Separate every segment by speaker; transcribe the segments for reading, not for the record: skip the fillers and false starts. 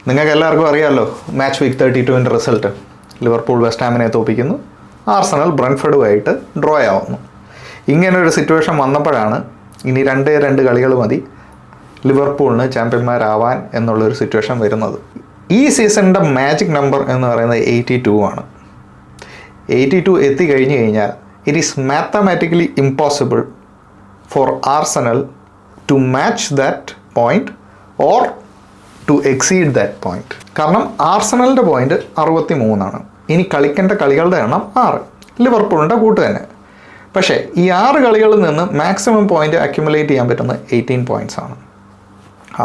Speaker 1: നിങ്ങൾക്ക് എല്ലാവർക്കും അറിയാമല്ലോ match week 32 result. Liverpool West ഹാമിനെ തോൽപ്പിക്കുന്നു, ആർസണൽ ബ്രണ്ട്ഫോർഡുമായിട്ട് ഡ്രോ ആവുന്നു. ഇങ്ങനൊരു സിറ്റുവേഷൻ വന്നപ്പോഴാണ് ഇനി 2 കളികൾ മതി ലിവർപൂളിന് ചാമ്പ്യന്മാരാവാൻ എന്നുള്ളൊരു സിറ്റുവേഷൻ വരുന്നത്. ഈ സീസണിൻ്റെ മാജിക് നമ്പർ എന്ന് പറയുന്നത് 82 ആണ്. 82 എത്തിക്കഴിഞ്ഞ് കഴിഞ്ഞാൽ it is mathematically impossible for Arsenal to match that point or to exceed that point. കാരണം ആർസണലിൻ്റെ പോയിൻറ്റ് 63 ഇനി കളിക്കേണ്ട കളികളുടെ എണ്ണം 6, ലിവർപൂളിൻ്റെ കൂട്ട് തന്നെ. പക്ഷേ ഈ 6 കളികളിൽ നിന്ന് മാക്സിമം പോയിൻ്റ് അക്യുമുലേറ്റ് ചെയ്യാൻ പറ്റുന്നത് 18 പോയിൻറ്റ്സ് ആണ്.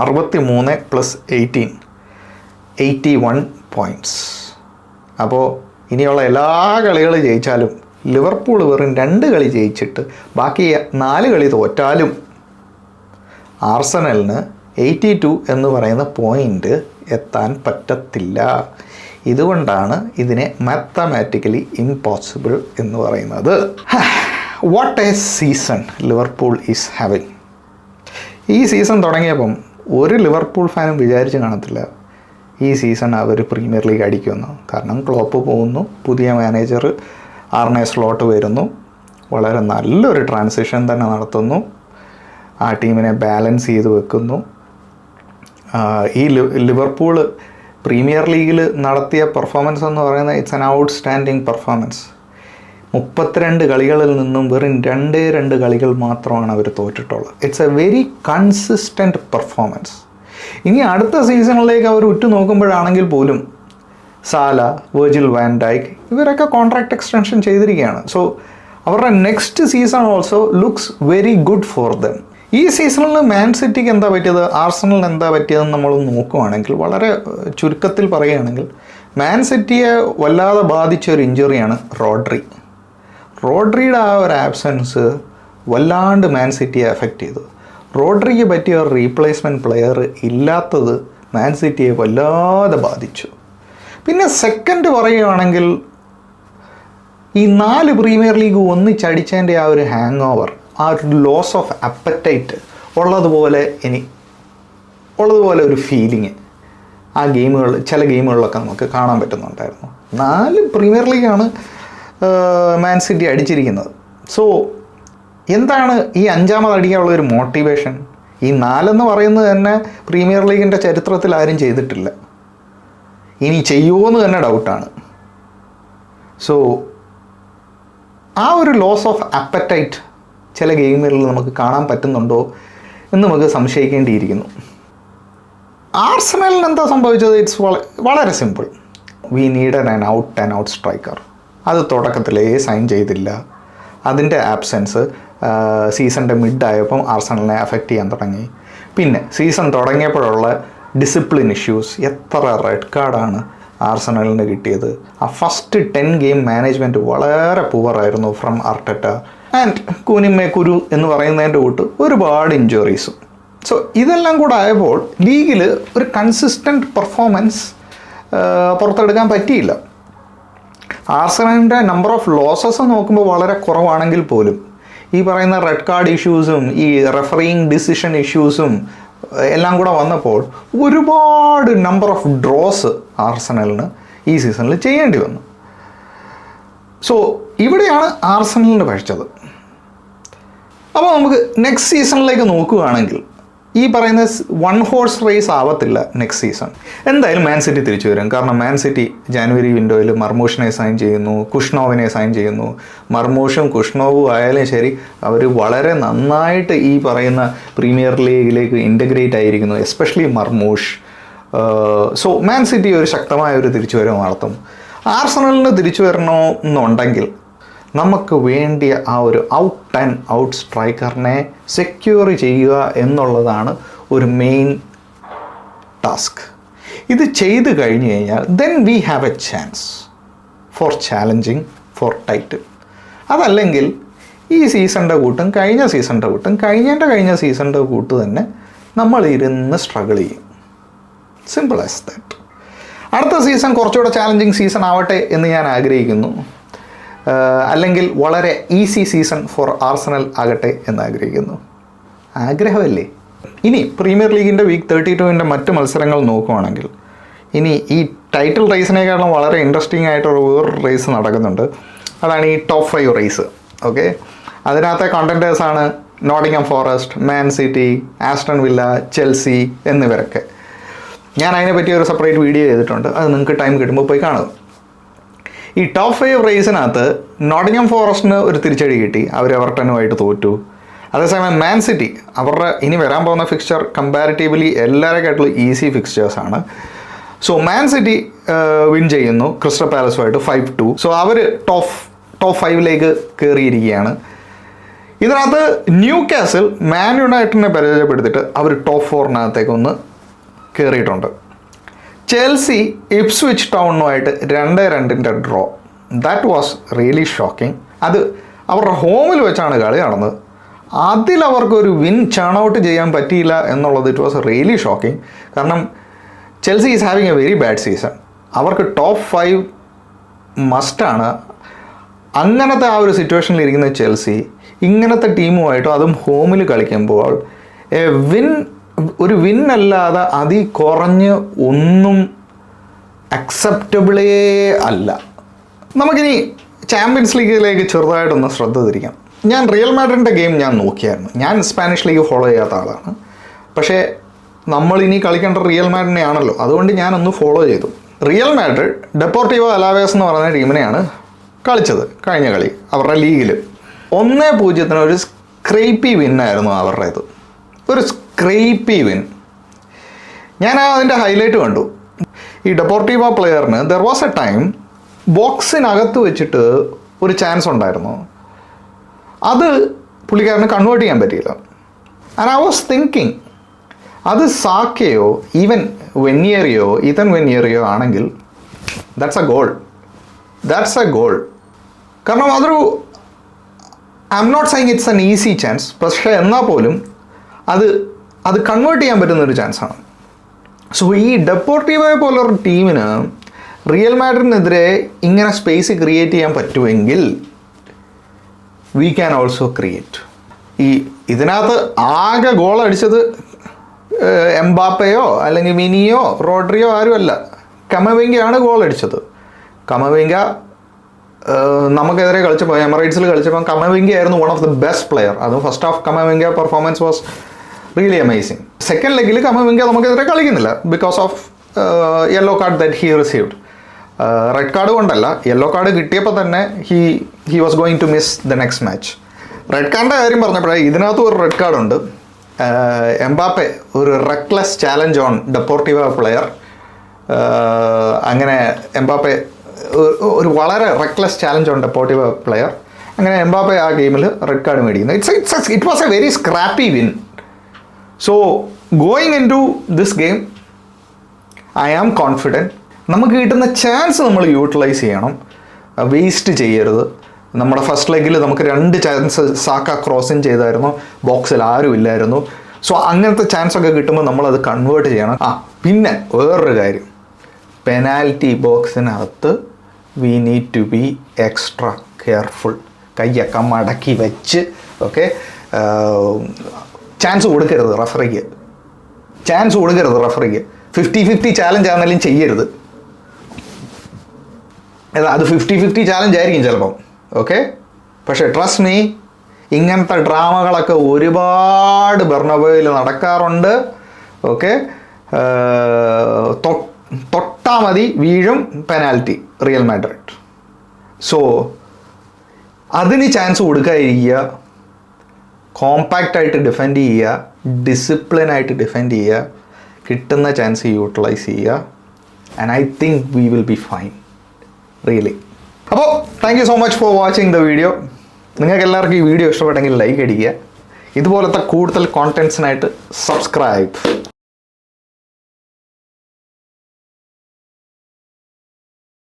Speaker 1: 63 + 18 81 പോയിൻറ്റ്സ്. അപ്പോൾ ഇനിയുള്ള എല്ലാ കളികളും ജയിച്ചാലും ലിവർപൂൾ വെറും 2 കളി ജയിച്ചിട്ട് ബാക്കി 4 കളി തോറ്റാലും ആർസണലിന് 82 എന്ന് പറയുന്ന പോയിൻ്റ് എത്താൻ പറ്റത്തില്ല. ഇതുകൊണ്ടാണ് ഇതിനെ മാത്തമാറ്റിക്കലി ഇമ്പോസിബിൾ എന്ന് പറയുന്നത്. What A season Liverpool is having. ഈ സീസൺ തുടങ്ങിയപ്പം ഒരു ലിവർപൂൾ ഫാനും വിചാരിച്ച് കാണത്തില്ല ഈ സീസൺ അവർ പ്രീമിയർ ലീഗ് അടിക്കുമെന്ന്. കാരണം ക്ലോപ്പ് പോകുന്നു, പുതിയ മാനേജർ ആർനെ സ്ലോട്ട് വരുന്നു, വളരെ നല്ലൊരു ട്രാൻസിഷൻ തന്നെ നടത്തുന്നു, ആ ടീമിനെ ബാലൻസ് ചെയ്ത് വെക്കുന്നു. ഈ ലിവർപൂൾ പ്രീമിയർ ലീഗിൽ നടത്തിയ പെർഫോമൻസ് എന്ന് പറയുന്നത് ഇറ്റ്സ് ആൻ ഔട്ട്സ്റ്റാൻഡിങ് പെർഫോമൻസ്. 32 കളികളിൽ നിന്നും വെറും 2 കളികൾ മാത്രമാണ് അവർ തോറ്റിട്ടുള്ളത്. It's a very consistent performance. ഇനി അടുത്ത സീസണിലേക്ക് അവർ ഉറ്റുനോക്കുമ്പോഴാണെങ്കിൽ പോലും സാല, വെർജിൽ വാൻ ഡൈക്ക് ഇവരൊക്കെ കോൺട്രാക്ട് എക്സ്റ്റൻഷൻ ചെയ്തിരിക്കുകയാണ്. സോ അവരുടെ next season also looks very good for them. ഈ സീസണിൽ മാൻ സിറ്റിക്ക് എന്താ പറ്റിയത്, ആർസണലിന് എന്താ പറ്റിയതെന്ന് നമ്മൾ നോക്കുകയാണെങ്കിൽ, വളരെ ചുരുക്കത്തിൽ പറയുകയാണെങ്കിൽ, മാൻ സിറ്റിയെ വല്ലാതെ ബാധിച്ച ഒരു ഇഞ്ചുറിയാണ് റോഡ്രിയുടെ ആ ഒരു ആബ്സെൻസ് വല്ലാണ്ട് മാൻ സിറ്റിയെ എഫക്റ്റ് ചെയ്തു. റോഡ്രിക്ക് പറ്റിയ ഒരു റീപ്ലേസ്മെൻറ്റ് പ്ലെയർ ഇല്ലാത്തത് മാൻ സിറ്റിയെ വല്ലാതെ ബാധിച്ചു. പിന്നെ സെക്കൻഡ് പറയുകയാണെങ്കിൽ, ഈ 4 പ്രീമിയർ ലീഗ് ഒന്നിച്ചടിച്ചതിൻ്റെ ആ ഒരു ഹാങ് ഓവർ, ആ ഒരു ലോസ് ഓഫ് അപ്പറ്റൈറ്റ് ഉള്ളതുപോലെ ഒരു ഫീലിങ് ആ ചില ഗെയിമുകളിലൊക്കെ നമുക്ക് കാണാൻ പറ്റുന്നുണ്ടായിരുന്നു. 4 പ്രീമിയർ ലീഗാണ് മാൻ സിറ്റി അടിച്ചിരിക്കുന്നത്. സോ എന്താണ് ഈ 5ാമത് അടിക്കാനുള്ളൊരു മോട്ടിവേഷൻ? ഈ 4 എന്ന് പറയുന്നത് തന്നെ പ്രീമിയർ ലീഗിൻ്റെ ചരിത്രത്തിൽ ആരും ചെയ്തിട്ടില്ല. ഇനി ചെയ്യുമോ എന്ന് തന്നെ ഡൗട്ടാണ്. സോ ആ ഒരു ലോസ് ഓഫ് അപ്പറ്റൈറ്റ് ചില ഗെയിമുകളിൽ നമുക്ക് കാണാൻ പറ്റുന്നുണ്ടോ എന്ന് നമുക്ക് സംശയിക്കേണ്ടിയിരിക്കുന്നു. ആർസണലിന് എന്താ സംഭവിച്ചത്? ഇറ്റ്സ് വളരെ simple. We need an out striker. അത് തുടക്കത്തിലേ സൈൻ ചെയ്തില്ല. അതിൻ്റെ ആബ്സെൻസ് സീസണിൻ്റെ മിഡായപ്പം ആർസണലിനെ അഫക്റ്റ് ചെയ്യാൻ തുടങ്ങി. പിന്നെ സീസൺ തുടങ്ങിയപ്പോഴുള്ള ഡിസിപ്ലിൻ ഇഷ്യൂസ്, എത്ര റെഡ് കാർഡാണ് ആർസണലിന് കിട്ടിയത്. ആ ഫസ്റ്റ് 10 ഗെയിം മാനേജ്മെൻറ്റ് വളരെ പുവറായിരുന്നു ഫ്രം ആർട്ടറ്റ. ആൻഡ് കുരു എന്ന് പറയുന്നതിൻ്റെ കൂട്ട് ഒരുപാട് ഇഞ്ചുറീസും. സോ ഇതെല്ലാം കൂടെ ആയപ്പോൾ ലീഗിൽ ഒരു കൺസിസ്റ്റൻറ്റ് പെർഫോമൻസ് പുറത്തെടുക്കാൻ പറ്റിയില്ല. ആർസണലിൻ്റെ നമ്പർ ഓഫ് ലോസസ് നോക്കുമ്പോൾ വളരെ കുറവാണെങ്കിൽ പോലും ഈ പറയുന്ന റെഡ് കാർഡ് ഇഷ്യൂസും ഈ റെഫറിങ് ഡിസിഷൻ ഇഷ്യൂസും എല്ലാം കൂടെ വന്നപ്പോൾ ഒരുപാട് നമ്പർ ഓഫ് ഡ്രോസ് ആർസണലിന് ഈ സീസണിൽ ചെയ്യേണ്ടി വന്നു. സോ ഇവിടെയാണ് ആർസണലിന് പഴിച്ചത്. അപ്പോൾ നമുക്ക് നെക്സ്റ്റ് സീസണിലേക്ക് നോക്കുകയാണെങ്കിൽ ഈ പറയുന്ന 1 ഹോഴ്സ് റേസ് ആവത്തില്ല നെക്സ്റ്റ് സീസൺ. എന്തായാലും മാൻ സിറ്റി തിരിച്ചു വരും. കാരണം മാൻ സിറ്റി ജാനുവരി വിൻഡോയിൽ മർമൂഷിനെ സൈൻ ചെയ്യുന്നു, കുഷ്നോവിനെ സൈൻ ചെയ്യുന്നു. മർമൂഷും കുഷ്നോവും ആയാലും ശരി, അവർ വളരെ നന്നായിട്ട് ഈ പറയുന്ന പ്രീമിയർ ലീഗിലേക്ക് ഇൻ്റഗ്രേറ്റ് ആയിരിക്കുന്നു, എസ്പെഷ്യലി മർമൂഷ്. സോ മാൻ സിറ്റി ഒരു ശക്തമായ ഒരു തിരിച്ചുവരവ് നടത്തും. ആർസണലിന് തിരിച്ചു വരണമെന്നുണ്ടെങ്കിൽ നമുക്ക് വേണ്ടിയ ആ ഒരു ഔട്ട് സ്ട്രൈക്കറിനെ സെക്യൂർ ചെയ്യുക എന്നുള്ളതാണ് ഒരു മെയിൻ ടാസ്ക്. ഇത് ചെയ്തു കഴിഞ്ഞു കഴിഞ്ഞാൽ then we have A chance for challenging four title. അതല്ലെങ്കിൽ ഈ സീസണിൻ്റെ കൂട്ടും കഴിഞ്ഞ സീസണിൻ്റെ കൂട്ട് തന്നെ നമ്മൾ ഇരുന്ന് സ്ട്രഗിൾ ചെയ്യും. Simple as that. അടുത്ത സീസൺ കുറച്ചുകൂടെ ചാലഞ്ചിങ് സീസൺ ആവട്ടെ എന്ന് ഞാൻ ആഗ്രഹിക്കുന്നു. അല്ലെങ്കിൽ വളരെ ഈസി സീസൺ ഫോർ ആർസണൽ ആകട്ടെ എന്ന് ആഗ്രഹിക്കുന്നു. ആഗ്രഹമല്ലേ? ഇനി പ്രീമിയർ ലീഗിൻ്റെ വീക്ക് 32 മറ്റ് മത്സരങ്ങൾ നോക്കുകയാണെങ്കിൽ ഇനി ഈ ടൈറ്റിൽ റേസിനേക്കാളും വളരെ ഇൻട്രസ്റ്റിംഗ് ആയിട്ടൊരു വേറൊരു റേസ് നടക്കുന്നുണ്ട്. അതാണ് ഈ ടോപ്പ് 5 റേസ്. ഓക്കെ, അതിനകത്തെ കണ്ടൻറ്റേഴ്സാണ് Nottingham Forest, Man City, Aston Villa, Chelsea എന്നിവരൊക്കെ. ഞാൻ അതിനെപ്പറ്റി ഒരു സെപ്പറേറ്റ് വീഡിയോ ചെയ്തിട്ടുണ്ട്, അത് നിങ്ങൾക്ക് ടൈം കിട്ടുമ്പോൾ പോയി കാണുക. ഈ ടോപ്പ് 5 റേസിനകത്ത് നോട്ടിംഗ്ഹാം ഫോറസ്റ്റിന് ഒരു തിരിച്ചടി കിട്ടി, അവർ എവർട്ടനുമായിട്ട് തോറ്റു. അതേസമയം മാൻ സിറ്റി അവരുടെ ഇനി വരാൻ പോകുന്ന ഫിക്സ്ചർ കമ്പാരിറ്റീവ്ലി എല്ലാവരെക്കായിട്ടും ഈസി ഫിക്സ്ചേഴ്സാണ്. സോ മാൻ സിറ്റി വിൻ ചെയ്യുന്നു ക്രിസ്റ്റൽ പാലസുമായിട്ട് 5-2. സോ അവർ ടോപ്പ് 5 കയറിയിരിക്കുകയാണ്. ഇതിനകത്ത് ന്യൂ കാസിൽ മാൻ യുണൈറ്റഡിനെ പരാജയപ്പെടുത്തിയിട്ട് അവർ ടോപ്പ് 4 ഒന്ന് കയറിയിട്ടുണ്ട്. ചെൽസി ഇപ്സ്വിച്ച് ടൗണുമായിട്ട് 2-2 draw. That was really shocking. അത് അവരുടെ ഹോമിൽ വെച്ചാണ് കളി നടന്നത്. അതിലവർക്കൊരു വിൻ ചേൺ ഔട്ട് ചെയ്യാൻ പറ്റിയില്ല എന്നുള്ളത് ഇറ്റ് വാസ് റിയലി ഷോക്കിംഗ്. കാരണം Chelsea is having A very bad season. അവർക്ക് ടോപ്പ് 5 മസ്റ്റാണ്. അങ്ങനത്തെ ആ ഒരു സിറ്റുവേഷനിൽ ഇരിക്കുന്ന ചെൽസി ഇങ്ങനത്തെ ടീമുമായിട്ടും അതും ഹോമിൽ കളിക്കുമ്പോൾ ഒരു വിൻ അല്ലാതെ അതിൽ കുറഞ്ഞ് ഒന്നും അക്സെപ്റ്റബിളേ അല്ല. നമുക്കിനി ചാമ്പ്യൻസ് ലീഗിലേക്ക് ചെറുതായിട്ടൊന്ന് ശ്രദ്ധ തിരിക്കാം. ഞാൻ റിയൽ മാഡ്രിഡിൻ്റെ ഗെയിം ഞാൻ നോക്കിയായിരുന്നു. ഞാൻ സ്പാനിഷ് ലീഗ് ഫോളോ ചെയ്യാത്ത ആളാണ്, പക്ഷേ നമ്മളിനി കളിക്കേണ്ട റിയൽ മാഡ്രിഡിനെ ആണല്ലോ, അതുകൊണ്ട് ഞാനൊന്ന് ഫോളോ ചെയ്തു. റിയൽ മാഡ്രിഡ് ഡെപ്പോർട്ടീവോ അലാവേസ് എന്ന് പറയുന്ന ടീമിനെയാണ് കളിച്ചത് കഴിഞ്ഞ കളി അവരുടെ ലീഗിൽ. 1-0 ഒരു സ്ക്രേപ്പി വിന്നായിരുന്നു അവരുടേത്, ഒരു സ്ക്രേപ്പി വിൻ. ഞാൻ അതിൻ്റെ ഹൈലൈറ്റ് കണ്ടു. ഈ ഡെപ്പോർട്ടീവോ പ്ലെയറിന് ദർ വാസ് എ ടൈം ബോക്സിനകത്ത് വെച്ചിട്ട് ഒരു ചാൻസ് ഉണ്ടായിരുന്നു, അത് പുള്ളിക്കാരന് കൺവേർട്ട് ചെയ്യാൻ പറ്റിയില്ല. ആൻഡ് ഐ വാസ് തിങ്കിങ്, അത് സാക്കയോ ഈവൻ ഈതൻ വെനിയറിയോ ആണെങ്കിൽ ദാറ്റ്സ് എ ഗോൾ. കാരണം അതൊരു I am not saying it's an easy chance, പക്ഷേ എന്നാൽ പോലും അത് കൺവേർട്ട് ചെയ്യാൻ പറ്റുന്നൊരു ചാൻസാണ്. സോ ഈ ഡെപ്പോർട്ടീവോയെ പോലൊരു ടീമിന് റിയൽ മാഡ്രിഡിനെതിരെ ഇങ്ങനെ സ്പേസ് ക്രിയേറ്റ് ചെയ്യാൻ പറ്റുമെങ്കിൽ വി ക്യാൻ ഓൾസോ ക്രിയേറ്റ്. ഇതിനകത്ത് ആകെ ഗോൾ അടിച്ചത് എംബാപ്പയോ അല്ലെങ്കിൽ മിനിയോ റോഡ്രിയോ ആരുമല്ല, കമവിംഗയാണ് ഗോൾ അടിച്ചത്. കമവിംഗ നമുക്കെതിരെ കളിച്ചപ്പോൾ എമിറേറ്റ്സിൽ കളിച്ചപ്പോൾ കമവിംഗ ആയിരുന്നു one of the best player. അതും first half Camavinga performance was really amazing. Second ലെഗിൽ കമവിംഗ നമുക്കെതിരെ കളിക്കുന്നില്ല because of yellow card that he received. Red card കൊണ്ടല്ല, യെല്ലോ കാർഡ് കിട്ടിയപ്പോൾ തന്നെ he was going to miss the next match. Red കാർഡിൻ്റെ കാര്യം പറഞ്ഞപ്പോഴേ ഇതിനകത്തും ഒരു റെഡ് കാർഡുണ്ട്. എംബാപ്പെ ഒരു reckless challenge on Deportivo player. അങ്ങനെ എംബാപ്പെ ഒരു വളരെ reckless challenge on Deportivo player. അങ്ങനെ എംബാപ്പെ ആ ഗെയിമിൽ റെഡ് കാർഡ് മേടിക്കുന്നു. It was a very scrappy win. So going into this game I am confident. നമുക്ക് കിട്ടുന്ന ചാൻസ് നമ്മൾ യൂട്ടിലൈസ് ചെയ്യണം, വേസ്റ്റ് ചെയ്യരുത്. നമ്മുടെ ഫസ്റ്റ് ലെഗിൽ നമുക്ക് 2 ചാൻസ് സാക്ക ക്രോസിങ് ചെയ്തായിരുന്നു, ബോക്സിൽ ആരും ഇല്ലായിരുന്നു. സോ അങ്ങനത്തെ ചാൻസൊക്കെ കിട്ടുമ്പോൾ നമ്മളത് കൺവേർട്ട് ചെയ്യണം. പിന്നെ വേറൊരു കാര്യം, പെനാൽറ്റി ബോക്സിനകത്ത് we need to be extra careful. കൈയൊക്കെ മടക്കി വെച്ച് ഓക്കെ, ചാൻസ് കൊടുക്കരുത് റഫറിക്ക്. 50-50 ചാലഞ്ച് ആണെങ്കിലും ചെയ്യരുത്. അത് 50-50 ചാലഞ്ച് ആയിരിക്കും ചിലപ്പം, ഓക്കെ. പക്ഷേ ട്രസ്റ്റ് മീ, ഇങ്ങനത്തെ ഡ്രാമകളൊക്കെ ഒരുപാട് ബെർണബോയിൽ നടക്കാറുണ്ട്. ഓക്കെ, തൊട്ടാ മതി വീഴും പെനാൽറ്റി റിയൽ മാഡ്രിഡ്. സോ അതിന് ചാൻസ് കൊടുക്കാതിരിക്കുക, കോമ്പാക്റ്റായിട്ട് ഡിഫെൻഡ് ചെയ്യുക, ഡിസിപ്ലിനായിട്ട് ഡിഫെൻഡ് ചെയ്യുക, കിട്ടുന്ന ചാൻസ് യൂട്ടിലൈസ് ചെയ്യുക. And I think we will be fine really. അപ്പോൾ thank you so much for watching the video. നിങ്ങൾക്ക് എല്ലാവർക്കും ഈ വീഡിയോ ഇഷ്ടപ്പെട്ടെങ്കിൽ ലൈക്ക് അടിക്കുക. ഇതുപോലത്തെ കൂടുതൽ കോണ്ടൻറ്റ്സിനായിട്ട് സബ്സ്ക്രൈബ്.